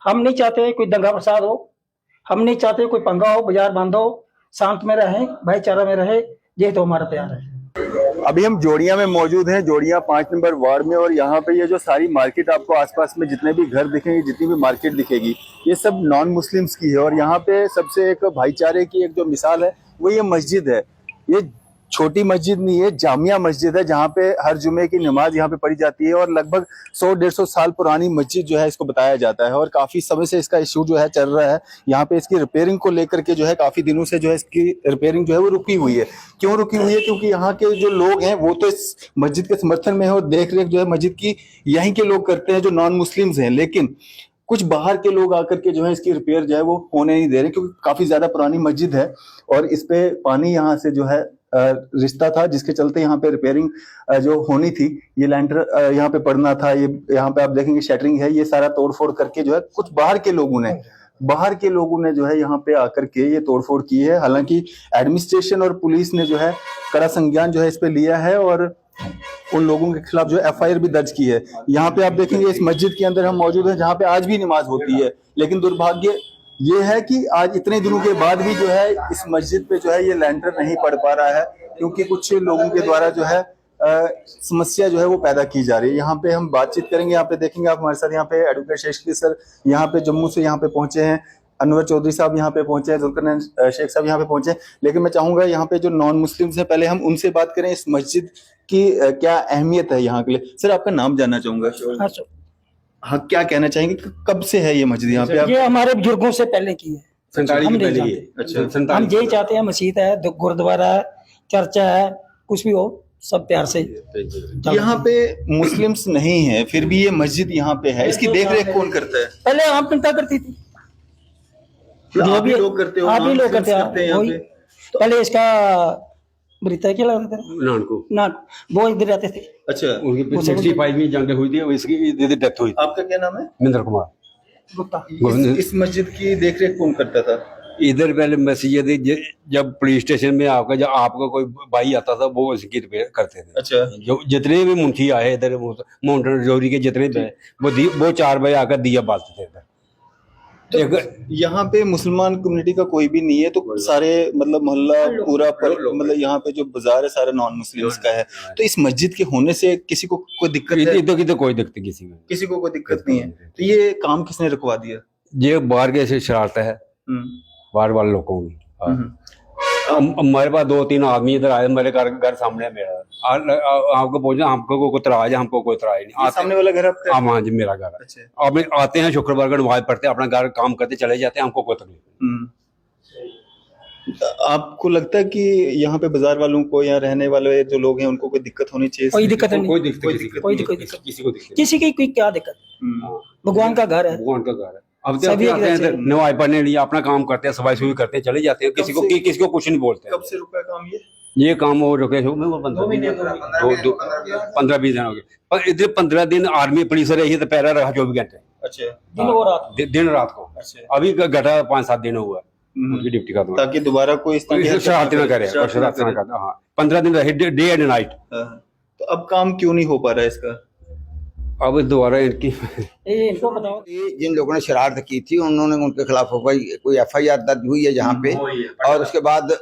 हम नहीं चाहते कोई दंगा फसाद हो, हम नहीं चाहते कोई पंगा हो, बाजार बंद हो, शांत में रहें, भाईचारा में रहे, ये तो हमारा प्यार है। अभी हम जोड़िया में मौजूद हैं, जोड़िया 5 नंबर वार्ड में, और यहाँ पे ये जो सारी मार्केट आपको आसपास में जितने भी घर दिखेंगे, जितनी भी मार्केट दिखेगी, ये सब नॉन मुस्लिम्स की है। और यहाँ पे सबसे एक भाईचारे की एक जो मिसाल है वो ये मस्जिद है। ये छोटी मस्जिद नहीं है, जामिया मस्जिद है, जहाँ पे हर जुमे की नमाज यहाँ पे पढ़ी जाती है। और लगभग 100-150 साल पुरानी मस्जिद जो है इसको बताया जाता है, और काफी समय से इसका इशू जो है चल रहा है। यहाँ पे इसकी रिपेयरिंग को लेकर के जो है काफी दिनों से जो है इसकी रिपेयरिंग जो है वो रुकी हुई है। क्यों रुकी हुई है? क्योंकि यहाँ के जो लोग हैं वो तो इस मस्जिद के समर्थन में है, और देख रेख जो है मस्जिद की यहीं के लोग करते हैं जो नॉन मुस्लिम्स हैं। लेकिन कुछ बाहर के लोग आकर के जो है इसकी रिपेयर जो है वो होने नहीं दे रहे, क्योंकि काफी ज्यादा पुरानी मस्जिद है और इस पे पानी यहाँ से जो है रिश्ता था, जिसके चलते यहाँ पे रिपेयरिंग जो होनी थी, ये लैंटर यहाँ पे पड़ना था, ये यहाँ पे आप देखेंगे शटरिंग है, ये सारा तोड़फोड़ करके जो है कुछ बाहर के लोगों ने जो है यहाँ पे आकर के ये तोड़फोड़ की है। हालांकि एडमिनिस्ट्रेशन और पुलिस ने जो है कड़ा संज्ञान जो है इस पे लिया है और उन लोगों के खिलाफ जो एफआईआर भी दर्ज की है। यहाँ पे आप देखेंगे इस मस्जिद के अंदर हम मौजूद हैं, जहाँ पे आज भी नमाज होती है। लेकिन दुर्भाग्य ये है कि आज इतने दिनों के बाद भी जो है इस मस्जिद पे जो है ये लैंटर नहीं पड़ पा रहा है, क्योंकि कुछ लोगों के द्वारा जो है समस्या जो है वो पैदा की जा रही है। यहाँ पे हम बातचीत करेंगे, यहाँ पे देखेंगे आप हमारे साथ, यहाँ पे एडवोकेट शेखली सर यहाँ पे जम्मू से यहाँ पे पहुंचे हैं, अनवर चौधरी साहब यहाँ पे पहुंचे हैं, जुल्करनैन शेख साहब यहाँ पे पहुंचे हैं। लेकिन मैं चाहूंगा यहाँ पे जो नॉन मुस्लिम्स हैं पहले हम उनसे बात करें, इस मस्जिद की क्या अहमियत है यहाँ के लिए। सर आपका नाम जानना चाहूंगा। हाँ, क्या कहना चाहेंगे, कब से है ये मस्जिद यहाँ पे? ये हमारे बुजुर्गों से पहले की है, हम पहले ही है। अच्छा, हम यही चाहते हैं, मस्जिद है, गुरुद्वारा है, चर्चा है, कुछ भी हो सब प्यार से। यहाँ पे मुस्लिम्स नहीं है फिर भी ये मस्जिद यहाँ पे है, इसकी देख रेख कौन करता है? पहले आप जनता करती थी, जो भी लोग करते हो, आप भी लोग करते हैं। पहले इसका बरीता क्या लगता था, वो इधर रहते थे। अच्छा, उनकी 65 में जंग हुई थी, इसकी डेथ हुई। आपका क्या नाम है? महेंद्र कुमार गुप्ता। इस मस्जिद की देख रेख कौन करता था? इधर पहले मस्जिद जब पुलिस स्टेशन में आकर जब आपका कोई भाई आता था वो इसकी रिपेयर करते थे। अच्छा, जो जितने भी मुंशी आए इधर माउंटेन जोरी के जितने भी वो 4 बजे आकर दिया बालते थे। तो यहाँ पे मुसलमान कम्युनिटी का कोई भी नहीं है, तो सारे मतलब मोहल्ला पूरा मतलब यहाँ पे जो बाजार है सारा नॉन मुस्लिम्स का है। तो इस मस्जिद के होने से किसी को कोई दिक्कत है? तो कोई दिक्कत किसी को कोई दिक्कत नहीं है। तो ये काम किसने रुकवा दिया? ये बाहर के ऐसे शरारत है बाहर वाले लोगों की। हमारे पास 2-3 आदमी इधर आए, मेरे घर सामने मेरा, आपको पूछना हमको कोई तराज है, हमको कोई तराज नहीं। सामने वाला घर आपका? हाँ जी, मेरा घर है। अच्छा। अब आते हैं शुक्रवार को नमाज पढ़ते हैं, अपना घर काम करते चले जाते हैं, हमको कोई तकलीफ। आपको लगता है कि यहाँ पे बाजार वालों को या रहने वाले जो लोग हैं उनको कोई दिक्कत होनी चाहिए? कोई दिक्कत नहीं, किसी को किसी की क्या दिक्कत? भगवान का घर है, भगवान का घर है। अब सभी आते हैं नमाज पढ़ने लिए, अपना काम करते हैं, सफाई सुफाई करते हैं, चले जाते हैं, किसी को कुछ नहीं बोलते। कब से रुका काम ये काम हो रुके 15-20 दिन हो गए। पर इधर 15 दिन आर्मी पुलिस रही तो पैरा रहा 24 घंटे। अच्छा, दिन रात को। अच्छा। अभी घटा 5-7 दिन हुआ उनकी ड्यूटी का, ताकि दोबारा कोई शरारत न करे। 15 दिन रहे डे एंड नाइट। तो अब काम क्यों नहीं हो पा रहा है इसका? अब दोबारा इनको बताओ। जिन लोगों ने शरारत की थी उन्होंने उनके खिलाफ कोई एफआईआर दर्ज हुई है जहाँ पे, और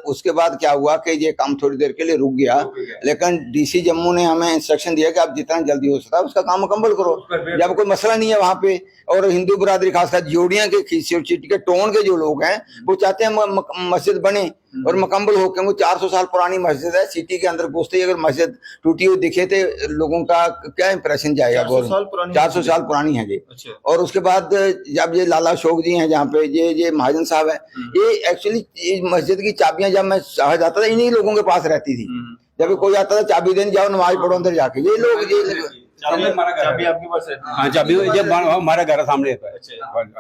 उसके बाद क्या हुआ कि ये काम थोड़ी देर के लिए रुक गया। लेकिन डीसी जम्मू ने हमें इंस्ट्रक्शन दिया कि आप जितना जल्दी हो सकता है उसका काम मुकम्मल करो, जब कोई मसला नहीं है वहाँ पे। और हिंदू बरादरी खासकर जोड़ियाँ के टोन के जो लोग हैं वो चाहते हैं मस्जिद बने और मुकम्मल हो, क्योंकि 400 साल पुरानी मस्जिद है। सिटी के अंदर घुसते ही अगर मस्जिद टूटी हुई दिखे तो लोगों का क्या इंप्रेशन जाएगा? 400 साल पुरानी है ये। अच्छा। और उसके बाद जब ये लाला अशोक जी हैं जहाँ पे ये महाजन साहब है, ये एक्चुअली मस्जिद की चाबियां जब मैं चाह जाता था इन्हीं लोगों के पास रहती थी। जब कोई आता था चाबी देने जाओ नमाज पढ़ो अंदर जाके, ये लोग चाबी आपके पास रहती है? हाँ, चाबी जब हमारा घर सामने है।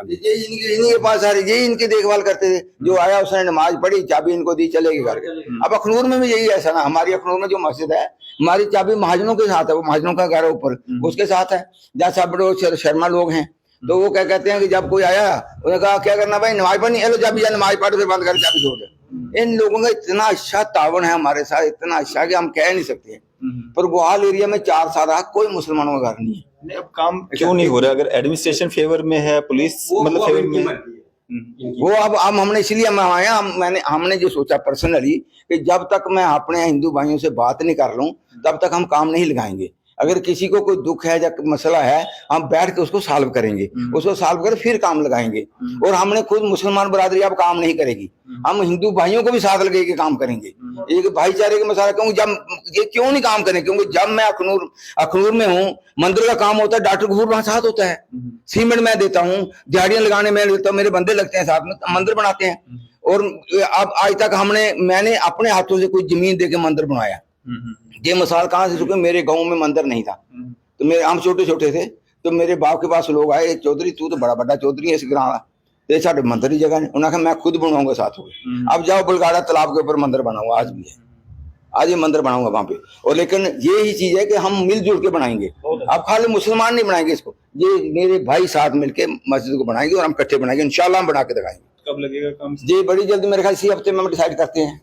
ये इन्हीं के पास आ रही, ये इनकी देखभाल करते थे। जो आया उसने नमाज पढ़ी, चाबी इनको दी, चले गए घर। अब अखनूर में भी यही ऐसा ना, हमारी अखनूर में जो मस्जिद है हमारी चाबी महाजनों के साथ है, वो महाजनों का घर है ऊपर, उसके साथ है। जहाँ सब शर्मा लोग हैं तो वो क्या कहते हैं कि जब कोई आया उन्होंने कहा क्या करना भाई, नमाज पढ़नी, हेलो चाबी, नमाज पढ़ फिर बंद कर चाबी छोड़ दे। इन लोगों का इतना अच्छा तावन है हमारे साथ, इतना अच्छा कि हम कह नहीं सकते। पर गोहाल एरिया में 4 साल रहा, कोई मुसलमानों का घर नहीं है। नहीं, अब काम क्यों नहीं हो रहा? अगर एडमिनिस्ट्रेशन फेवर में है, पुलिस मतलब फेवर में है। वो अब हमने इसलिए हम आए, हमने जो सोचा पर्सनली कि जब तक मैं अपने हिंदू भाइयों से बात नहीं कर लूं तब तक हम काम नहीं लगाएंगे। अगर किसी को कोई दुख है या मसला है, हम बैठ के उसको सॉल्व करेंगे, उसको सॉल्व कर फिर काम लगाएंगे। और हमने खुद मुसलमान बरादरी अब काम नहीं करेगी, हम हिंदू भाइयों को भी साथ लगे के काम करेंगे। एक भाईचारे का मसला, क्योंकि जब ये क्यों नहीं काम करें, क्योंकि जब मैं अखनूर में हूँ, मंदिर का काम होता है, डॉक्टर गफूर वहां साथ होता है, सीमेंट मैं देता हूँ, दिहाड़ियां लगाने में देता हूँ, मेरे बंदे लगते हैं साथ में, मंदिर बनाते हैं। और अब आज तक मैंने अपने हाथों से कोई जमीन दे के मंदिर बनाया। ये मिसाल कहाँ से चुके, मेरे गांव में मंदिर नहीं था, तो हम छोटे छोटे थे, तो मेरे बाप के पास लोग आए, चौधरी तू तो बड़ा बड़ा चौधरी है इस ग्रां का, तो साढ़े मंदिर ही जगह नहीं। उन्होंने कहा मैं खुद बनाऊंगा साथ हो। अब जाओ बलगाड़ा तालाब के ऊपर मंदिर बनाऊंगा, आज भी है, आज ये मंदिर बनाऊंगा वहां पे। और लेकिन ये ही चीज है कि हम मिलजुल के बनाएंगे। अब खाली मुसलमान नहीं बनाएंगे इसको, ये मेरे भाई साथ मिलके मस्जिद को बनाएंगे और हम इकट्ठे बनाएंगे, इंशाल्लाह हम बना के दिखाएंगे। कब लगेगा काम? जी बड़ी जल्दी, मेरे ख्याल इसी हफ्ते में हम डिसाइड करते हैं,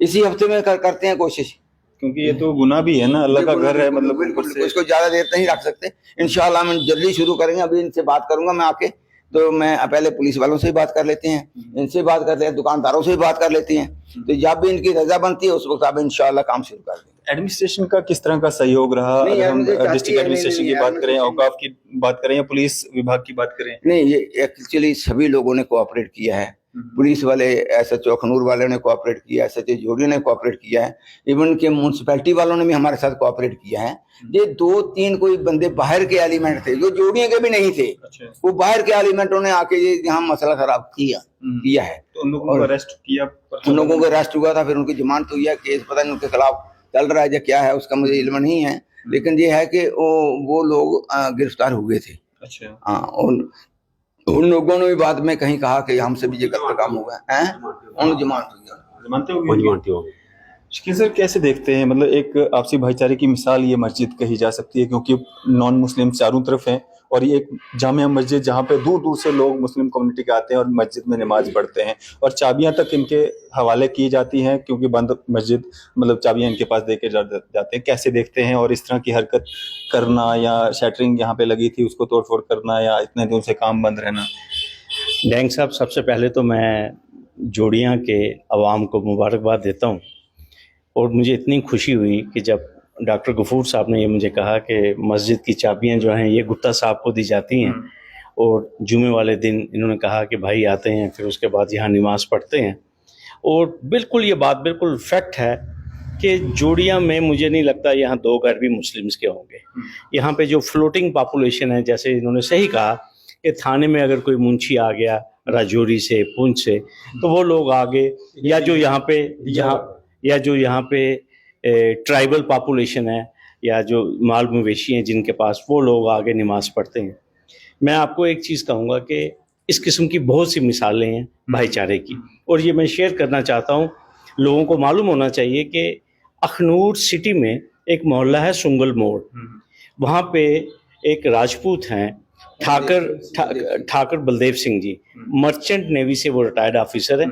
इसी हफ्ते में करते हैं कोशिश, क्योंकि ये तो गुनाह भी है ना, अल्लाह का घर है, मतलब बिल्कुल इसको ज्यादा देर नहीं रख सकते। इंशाल्लाह हम जल्दी शुरू करेंगे। अभी इनसे बात करूंगा मैं आके, तो मैं पहले पुलिस वालों से ही बात कर लेते हैं, इनसे बात करते हैं, दुकानदारों से भी बात कर लेते हैं, तो जब भी इनकी रजा बनती है उस वक्त आप इंशाल्लाह काम शुरू कर देंगे। एडमिनिस्ट्रेशन का किस तरह का सहयोग रहा? नहीं, अगर हम एडमिनिस्ट्रेशन डिस्ट्रिक्ट एडमिनिस्ट्रेशन की बात करें, एडमिनिस्ट्रेशन औकाफ की बात करें या पुलिस विभाग की बात करें? नहीं, ये एक्चुअली सभी लोगों ने कोऑपरेट किया है। पुलिस वाले, एसएचओ अखनूर वाले ने कोऑपरेट किया, एसएचओ जोड़ी ने कोऑपरेट किया है, इवन के म्यूनसिपैलिटी वालों ने भी हमारे साथ कोऑपरेट किया है। ये 2-3 कोई बंदे बाहर के एलिमेंट थे जो जोड़ियों के भी नहीं थे, अच्छा। वो बाहर के एलिमेंटों ने आके ये यहाँ मसला खराब किया है। तो उन लोगों को अरेस्ट किया? उन लोगों को अरेस्ट हुआ था, फिर उनकी जमानत हुई है, केस पता नहीं उनके खिलाफ चल रहा है या क्या है, उसका मुझे इल्म नहीं है, लेकिन ये है कि वो लोग गिरफ्तार हुए थे। अच्छा। हाँ, उन लोगों ने भी बाद में कहीं कहा कि हमसे भी ये गलत काम हुआ है, उन जमानतें होगी। सर कैसे देखते हैं, मतलब एक आपसी भाईचारे की मिसाल ये मस्जिद कही जा सकती है, क्योंकि नॉन मुस्लिम चारों तरफ हैं और ये एक जामिया मस्जिद जहाँ पे दूर दूर से लोग मुस्लिम कम्युनिटी के आते हैं और मस्जिद में नमाज पढ़ते हैं, और चाबियां तक इनके हवाले की जाती हैं, क्योंकि बंद मस्जिद, मतलब चाबियां इनके पास देके जाते हैं। कैसे देखते हैं, और इस तरह की हरकत करना या शटरिंग यहाँ पे लगी थी उसको तोड़फोड़ करना या इतने दिन से काम बंद रहना? डैंग साहब, सबसे पहले तो मैं जोड़ियाँ के अवाम को मुबारकबाद देता हूँ, और मुझे इतनी खुशी हुई कि जब डॉक्टर गफूर साहब ने ये मुझे कहा कि मस्जिद की चाबियां जो हैं ये गुप्ता साहब को दी जाती हैं, और जुमे वाले दिन इन्होंने कहा कि भाई आते हैं, फिर उसके बाद यहाँ नमाज पढ़ते हैं। और बिल्कुल ये बात बिल्कुल फैक्ट है कि जोड़ियाँ में मुझे नहीं लगता यहाँ 2 घर भी मुस्लिम्स के होंगे। यहाँ पे जो फ्लोटिंग पॉपुलेशन है, जैसे इन्होंने सही कहा कि थाने में अगर कोई मुंशी आ गया राजौरी से, पुंछ से, तो वो लोग आगे, या जो यहाँ पे ट्राइबल पॉपुलेशन है या जो माल मवेशी हैं जिनके पास, वो लोग आगे नमाज पढ़ते हैं। मैं आपको एक चीज़ कहूँगा कि इस किस्म की बहुत सी मिसालें हैं भाईचारे की, और ये मैं शेयर करना चाहता हूँ। लोगों को मालूम होना चाहिए कि अखनूर सिटी में एक मोहल्ला है सुंगल मोड़, वहाँ पे एक राजपूत हैं ठाकर बलदेव सिंह जी, मर्चेंट नेवी से वो रिटायर्ड ऑफिसर हैं।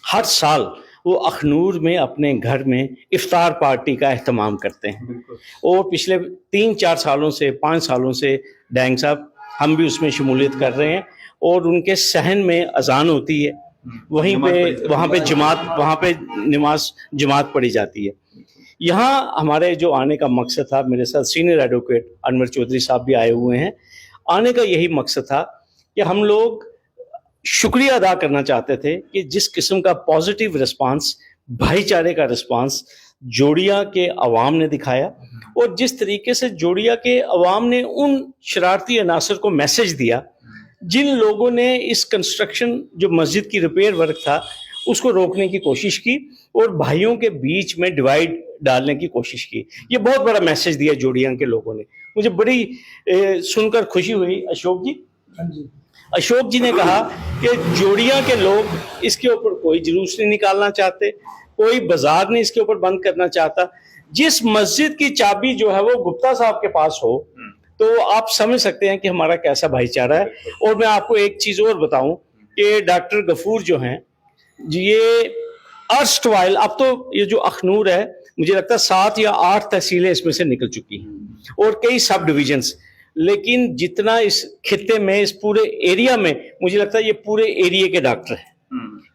हर साल वो अखनूर में अपने घर में इफ्तार पार्टी का एहतमाम करते हैं, और पिछले 3-4 सालों से, 5 सालों से डैंग साहब हम भी उसमें शमूलियत कर रहे हैं। और उनके सहन में अजान होती है, वहाँ पे जमात पढ़ी जाती है। यहाँ हमारे जो आने का मकसद था, मेरे साथ सीनियर एडवोकेट अनवर चौधरी साहब भी आए हुए हैं, आने का यही मकसद था कि हम लोग शुक्रिया अदा करना चाहते थे कि जिस किस्म का पॉजिटिव रिस्पांस, भाईचारे का रिस्पांस जोड़िया के अवाम ने दिखाया, और जिस तरीके से जोड़िया के अवाम ने उन शरारती अनासर को मैसेज दिया जिन लोगों ने इस कंस्ट्रक्शन, जो मस्जिद की रिपेयर वर्क था, उसको रोकने की कोशिश की और भाइयों के बीच में डिवाइड डालने की कोशिश की। ये बहुत बड़ा मैसेज दिया जोड़िया के लोगों ने। मुझे बड़ी सुनकर खुशी हुई। अशोक जी ने कहा कि जोड़िया के लोग इसके ऊपर कोई जुलूस नहीं निकालना चाहते, कोई बाजार नहीं इसके ऊपर बंद करना चाहता। जिस मस्जिद की चाबी जो है वो गुप्ता साहब के पास हो, तो आप समझ सकते हैं कि हमारा कैसा भाईचारा है। और मैं आपको एक चीज और बताऊं कि डॉक्टर गफूर जो हैं, ये अर्स्टवाइल, अब तो ये जो अखनूर है, मुझे लगता है 7 या 8 तहसीलें इसमें से निकल चुकी हैं। और कई सब डिविजन्स, लेकिन जितना इस खित्ते में, इस पूरे एरिया में, मुझे लगता है ये पूरे एरिया के डॉक्टर हैं।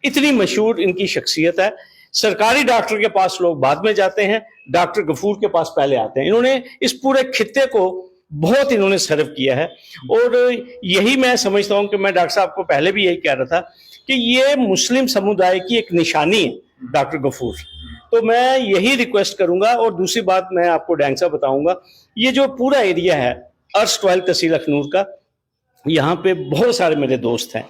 इतनी मशहूर इनकी शख्सियत है। सरकारी डॉक्टर के पास लोग बाद में जाते हैं, डॉक्टर गफूर के पास पहले आते हैं। इन्होंने इस पूरे खित्ते को बहुत इन्होंने सर्व किया है, और यही मैं समझता हूं कि मैं डॉक्टर साहब को पहले भी यही कह रहा था कि ये मुस्लिम समुदाय की एक निशानी है डॉक्टर गफूर। तो मैं यही रिक्वेस्ट करूंगा। और दूसरी बात मैं आपको डैंग साहब बताऊंगा, ये जो पूरा एरिया है अर्स्टवाइल तहसील अखनूर का, यहाँ पे बहुत सारे मेरे दोस्त हैं,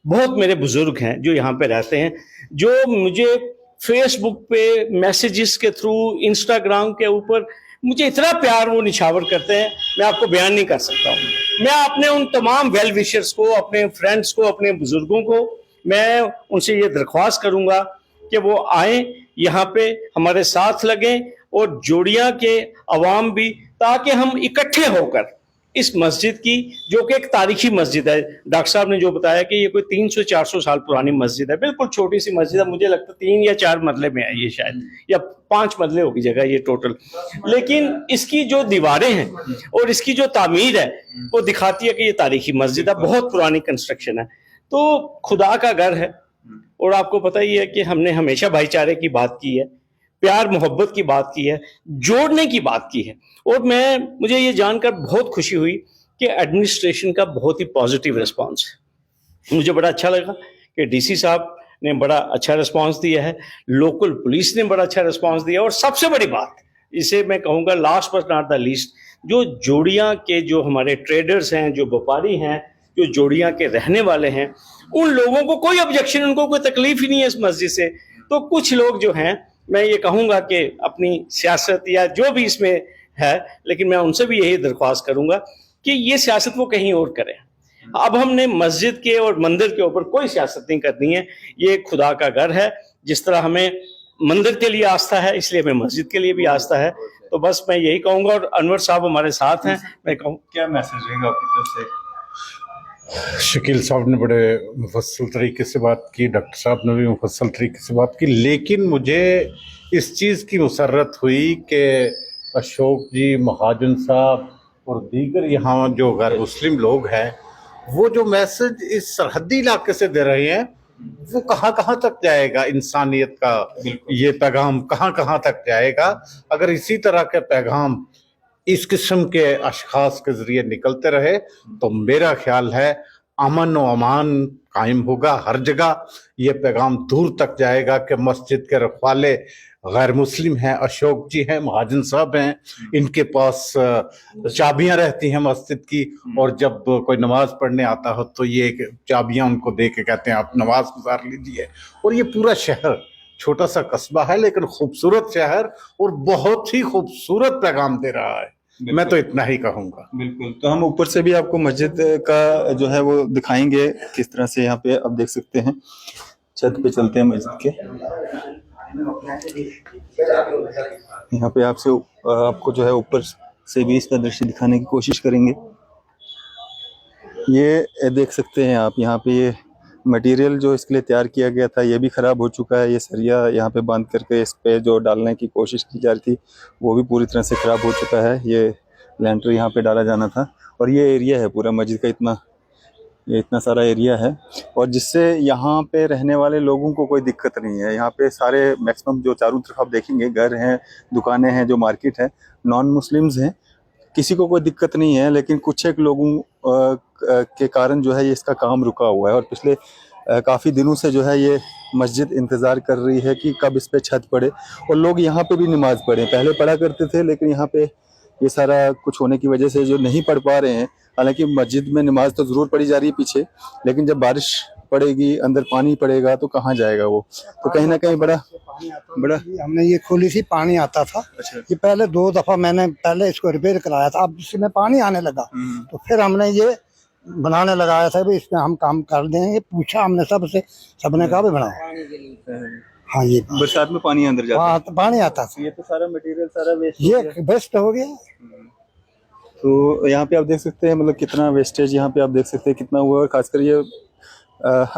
बहुत मेरे बुजुर्ग हैं जो यहाँ पे रहते हैं, जो मुझे फेसबुक पे मैसेजेस के थ्रू, इंस्टाग्राम के ऊपर मुझे इतना प्यार वो निछावर करते हैं, मैं आपको बयान नहीं कर सकता हूँ। मैं अपने उन तमाम वेल विशर्स को, अपने फ्रेंड्स को, अपने बुजुर्गों को, मैं उनसे ये दरख्वास्त करूंगा कि वो आए यहाँ पे, हमारे साथ लगें, और जोड़ियाँ के अवाम भी, ताकि हम इकट्ठे होकर इस मस्जिद की, जो कि एक तारीखी मस्जिद है, डॉक्टर साहब ने जो बताया कि ये कोई 300-400 साल पुरानी मस्जिद है, बिल्कुल छोटी सी मस्जिद है, मुझे लगता है 3 या 4 मरले में है ये शायद, या 5 मरले होगी जगह ये टोटल। लेकिन इसकी जो दीवारें हैं और इसकी जो तामीर है वो दिखाती है कि ये तारीखी मस्जिद है, बहुत पुरानी कंस्ट्रक्शन है। तो खुदा का घर है, और आपको पता ही है कि हमने हमेशा भाईचारे की बात की है, प्यार मोहब्बत की बात की है, जोड़ने की बात की है। और मुझे ये जानकर बहुत खुशी हुई कि एडमिनिस्ट्रेशन का बहुत ही पॉजिटिव रिस्पांस है। मुझे बड़ा अच्छा लगा कि डीसी साहब ने बड़ा अच्छा रिस्पांस दिया है, लोकल पुलिस ने बड़ा अच्छा रिस्पांस दिया, और सबसे बड़ी बात, इसे मैं कहूँगा last but not the least, जो जोड़ियाँ के जो हमारे ट्रेडर्स हैं, जो व्यापारी हैं, जो जोड़ियाँ के रहने वाले हैं, उन लोगों को कोई ऑब्जेक्शन, उनको कोई तकलीफ ही नहीं है इस मस्जिद से। तो कुछ लोग जो हैं, मैं ये कहूँगा कि अपनी सियासत या जो भी इसमें है, लेकिन मैं उनसे भी यही दरख्वास्त करूँगा कि ये सियासत वो कहीं और करें। अब हमने मस्जिद के और मंदिर के ऊपर कोई सियासत नहीं करनी है। ये खुदा का घर है, जिस तरह हमें मंदिर के लिए आस्था है, इसलिए हमें मस्जिद के लिए भी आस्था है। तो बस मैं यही कहूँगा, और अनवर साहब हमारे साथ हैं, मैं कहूँ क्या मैसेज रहेगा आपकी तरफ से? शकील साहब ने बड़े मुफस्सल तरीके से बात की, डॉक्टर साहब ने भी मुफस्सल तरीके से बात की, लेकिन मुझे इस चीज़ की मुसर्रत हुई कि अशोक जी, महाजन साहब और दीगर यहाँ जो गैर मुस्लिम लोग हैं, वो जो मैसेज इस सरहदी इलाके से दे रहे हैं, वो कहाँ कहाँ तक जाएगा? इंसानियत का ये पैगाम कहाँ कहाँ तक जाएगा? अगर इसी तरह के पैगाम इस किस्म के अशखास के जरिए निकलते रहे तो मेरा ख्याल है अमन व अमान कायम होगा हर जगह। ये पैगाम दूर तक जाएगा कि मस्जिद के रखवाले गैर मुस्लिम हैं, अशोक जी हैं, महाजन साहब हैं, इनके पास चाबियां रहती हैं मस्जिद की, और जब कोई नमाज पढ़ने आता हो तो ये चाबियां उनको दे के कहते हैं आप नमाज गुजार लीजिए। और ये पूरा शहर, छोटा सा कस्बा है लेकिन खूबसूरत शहर, और बहुत ही खूबसूरत पैगाम दे रहा है। मैं तो इतना ही कहूँगा। बिल्कुल। तो हम ऊपर से भी आपको मस्जिद का जो है वो दिखाएंगे, किस तरह से यहाँ पे आप देख सकते हैं। छत पे चलते हैं मस्जिद के, यहाँ पे आपको जो है ऊपर से भी इसका दृश्य दिखाने की कोशिश करेंगे। ये देख सकते हैं आप, यहाँ पे ये मटेरियल जो इसके लिए तैयार किया गया था ये भी ख़राब हो चुका है। ये सरिया यहाँ पे बांध करके इस पे जो डालने की कोशिश की जा रही थी वो भी पूरी तरह से ख़राब हो चुका है। ये लैंटर यहाँ पे डाला जाना था, और ये एरिया है पूरा मस्जिद का, इतना सारा एरिया है, और जिससे यहाँ पे रहने वाले लोगों को कोई दिक्कत नहीं है। यहाँ पे सारे मैक्सिमम जो चारों तरफ आप देखेंगे घर हैं, दुकानें हैं, जो मार्केट है, नॉन मुस्लिम्स हैं, किसी को कोई दिक्कत नहीं है। लेकिन कुछ एक लोगों के कारण जो है ये इसका काम रुका हुआ है, और पिछले काफ़ी दिनों से जो है ये मस्जिद इंतज़ार कर रही है कि कब इस पे छत पड़े और लोग यहाँ पे भी नमाज़ पढ़ें। पहले पढ़ा करते थे, लेकिन यहाँ पे ये सारा कुछ होने की वजह से जो नहीं पढ़ पा रहे हैं। हालांकि मस्जिद में नमाज तो ज़रूर पढ़ी जा रही है पीछे, लेकिन जब बारिश पड़ेगी, अंदर पानी पड़ेगा तो कहाँ जाएगा वो। तो कहीं ना कहीं बड़ा हमने ये खोली थी, पानी आता था। अच्छा। ये पहले 2 दफा मैंने पहले इसको रिपेयर कराया था, अब इसमें पानी आने लगा तो फिर हमने ये बनाने लगाया था भी इसमें हम काम कर देंगे। पूछा हमने सबसे, सबने कहा भी बनाओ। हाँ, ये बरसात में पानी अंदर जाता है। हाँ, तो पानी आता था। ये तो सारा मटेरियल सारा वेस्ट, ये वेस्ट हो गया। तो यहाँ पे आप देख सकते हैं मतलब कितना वेस्टेज यहाँ पे आप देख सकते हैं कितना हुआ है। खासकर ये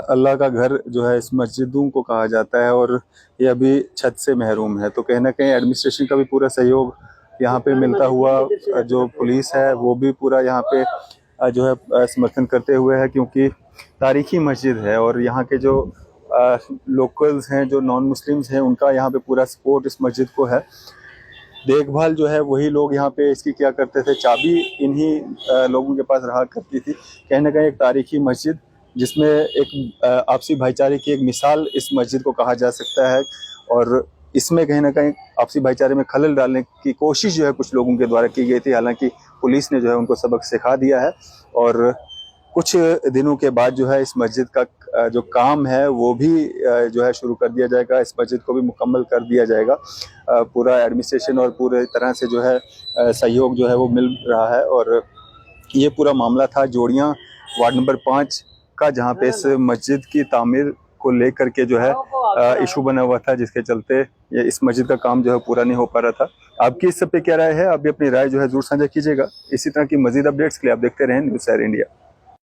अल्लाह का घर जो है इस मस्जिदों को कहा जाता है, और ये अभी छत से महरूम है। तो कहीं ना कहीं एडमिनिस्ट्रेशन का भी पूरा सहयोग यहाँ पे मिलता हुआ जो पुलिस है वो भी पूरा यहाँ पे जो है समर्थन करते हुए है, क्योंकि तारीखी मस्जिद है और यहाँ के जो लोकल्स हैं, जो नॉन मुस्लिम्स हैं, उनका यहाँ पे पूरा सपोर्ट इस मस्जिद को है। देखभाल जो है वही लोग यहाँ पे इसकी क्या करते थे, चाबी इन्हीं लोगों के पास रहा करती थी। कहीं ना कहीं एक तारीखी मस्जिद जिसमें एक आपसी भाईचारे की एक मिसाल इस मस्जिद को कहा जा सकता है, और इसमें कहीं ना कहीं आपसी भाईचारे में खलल डालने की कोशिश जो है कुछ लोगों के द्वारा की गई थी। हालांकि पुलिस ने जो है उनको सबक सिखा दिया है और कुछ दिनों के बाद जो है इस मस्जिद का जो काम है वो भी जो है शुरू कर दिया जाएगा। इस मस्जिद को भी मुकम्मल कर दिया जाएगा। पूरा एडमिनिस्ट्रेशन और पूरे तरह से जो है सहयोग जो है वो मिल रहा है। और ये पूरा मामला था जोड़ियाँ वार्ड नंबर 5 का, जहाँ पे इस मस्जिद की तामीर को लेकर के जो है इशू बना हुआ था, जिसके चलते ये इस मस्जिद का काम जो है पूरा नहीं हो पा रहा था। आपकी इस सब पे क्या राय है? आप भी अपनी राय जो है जरूर साझा कीजिएगा। इसी तरह की मजीद अपडेट्स के लिए आप देखते रहें न्यूज़ शहर इंडिया।